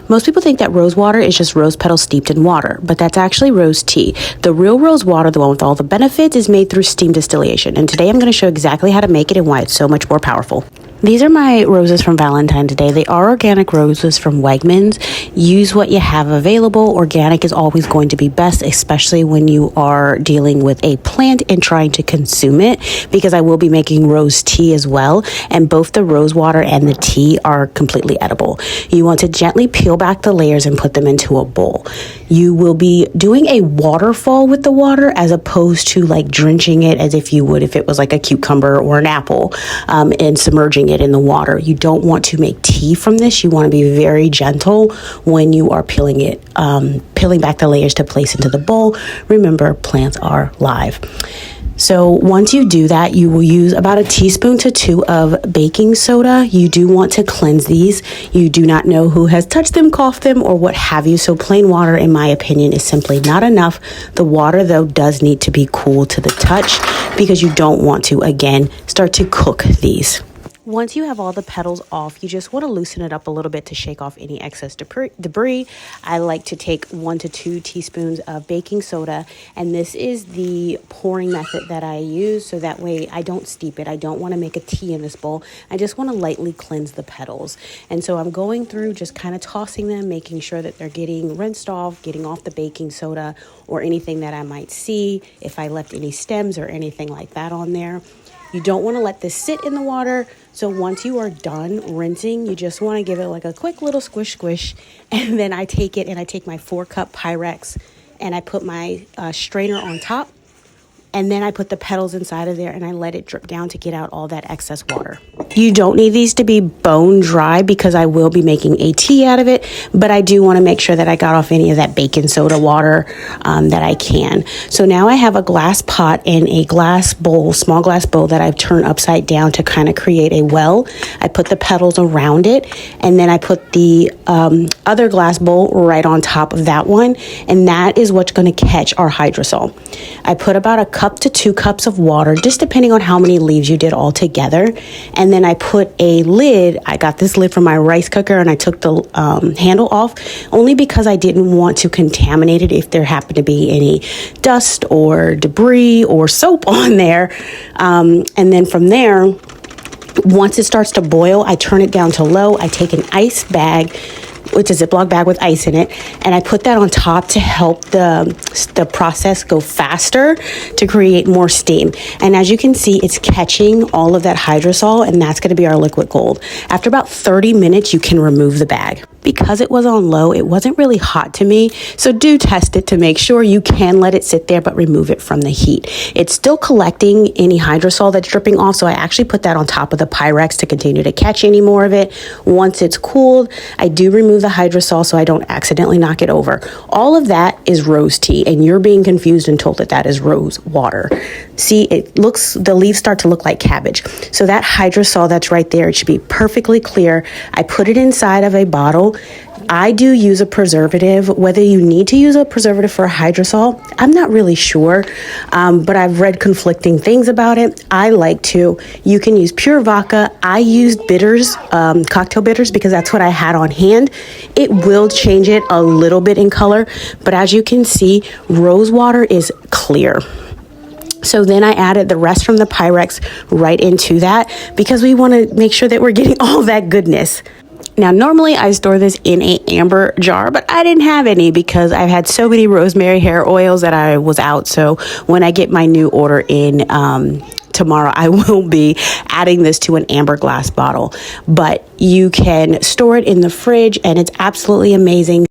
Most people think that rose water is just rose petals steeped in water, but that's actually rose tea. The real rose water, the one with all the benefits, is made through steam distillation. And today I'm going to show exactly how to make it and why it's so much more powerful. These are my roses from Valentine's Day. They are organic roses from Wegmans. Use what you have available. Organic is always going to be best, especially when you are dealing with a plant and trying to consume it, because I will be making rose tea as well, and both the rose water and the tea are completely edible. You want to gently peel back the layers and put them into a bowl. You will be doing a waterfall with the water as opposed to like drenching it as if you would if it was like a cucumber or an apple, and submerging it in the water. You don't want to make tea from this. You want to be very gentle when you are peeling back the layers to place into the bowl. Remember, plants are live. So once you do that, you will use about 1 teaspoon to 2 of baking soda. You do want to cleanse these. You do not know who has touched them, coughed them, or what have you. So plain water, in my opinion, is simply not enough. The water, though, does need to be cool to the touch because you don't want to, again, start to cook these. Once you have all the petals off, you just want to loosen it up a little bit to shake off any excess debris. I like to take 1 to 2 teaspoons of baking soda, and this is the pouring method that I use, so that way I don't steep it. I don't want to make a tea in this bowl. I just want to lightly cleanse the petals. And so I'm going through just kind of tossing them, making sure that they're getting rinsed off, getting off the baking soda or anything that I might see, if I left any stems or anything like that on there. You don't want to let this sit in the water. So once you are done rinsing, you just want to give it like a quick little squish. And then I take it and I take my 4-cup Pyrex and I put my strainer on top. And then I put the petals inside of there and I let it drip down to get out all that excess water. You don't need these to be bone dry because I will be making a tea out of it, but I do want to make sure that I got off any of that baking soda water that I can. So now I have a glass pot and a glass bowl, small glass bowl that I've turned upside down to kind of create a well. I put the petals around it, and then I put the other glass bowl right on top of that one, and that is what's going to catch our hydrosol. I put about 1 cup to 2 cups of water, just depending on how many leaves you did all together. And then I put a lid. I got this lid from my rice cooker and I took the handle off only because I didn't want to contaminate it if there happened to be any dust or debris or soap on there. And then from there, once it starts to boil, I turn it down to low. I take an ice bag, it's a Ziploc bag with ice in it, and I put that on top to help the process go faster to create more steam. And as you can see, it's catching all of that hydrosol, and that's going to be our liquid gold. After about 30 minutes, you can remove the bag. Because it was on low, it wasn't really hot to me, so do test it to make sure. You can let it sit there, but remove it from the heat. It's still collecting any hydrosol that's dripping off, so I actually put that on top of the Pyrex to continue to catch any more of it. Once it's cooled, I do remove the hydrosol so I don't accidentally knock it over. All of that is rose tea, and you're being confused and told that that is rose water. See, the leaves start to look like cabbage. So that hydrosol that's right there, it should be perfectly clear. I put it inside of a bottle. I do use a preservative. Whether you need to use a preservative for a hydrosol, I'm not really sure, but I've read conflicting things about it. I like to. You can use pure vodka. I used bitters, cocktail bitters, because that's what I had on hand. It will change it a little bit in color, but as you can see, rose water is clear. So then I added the rest from the Pyrex right into that because we want to make sure that we're getting all that goodness. Now, normally I store this in an amber jar, but I didn't have any because I've had so many rosemary hair oils that I was out. So when I get my new order in tomorrow, I will be adding this to an amber glass bottle. But you can store it in the fridge and it's absolutely amazing.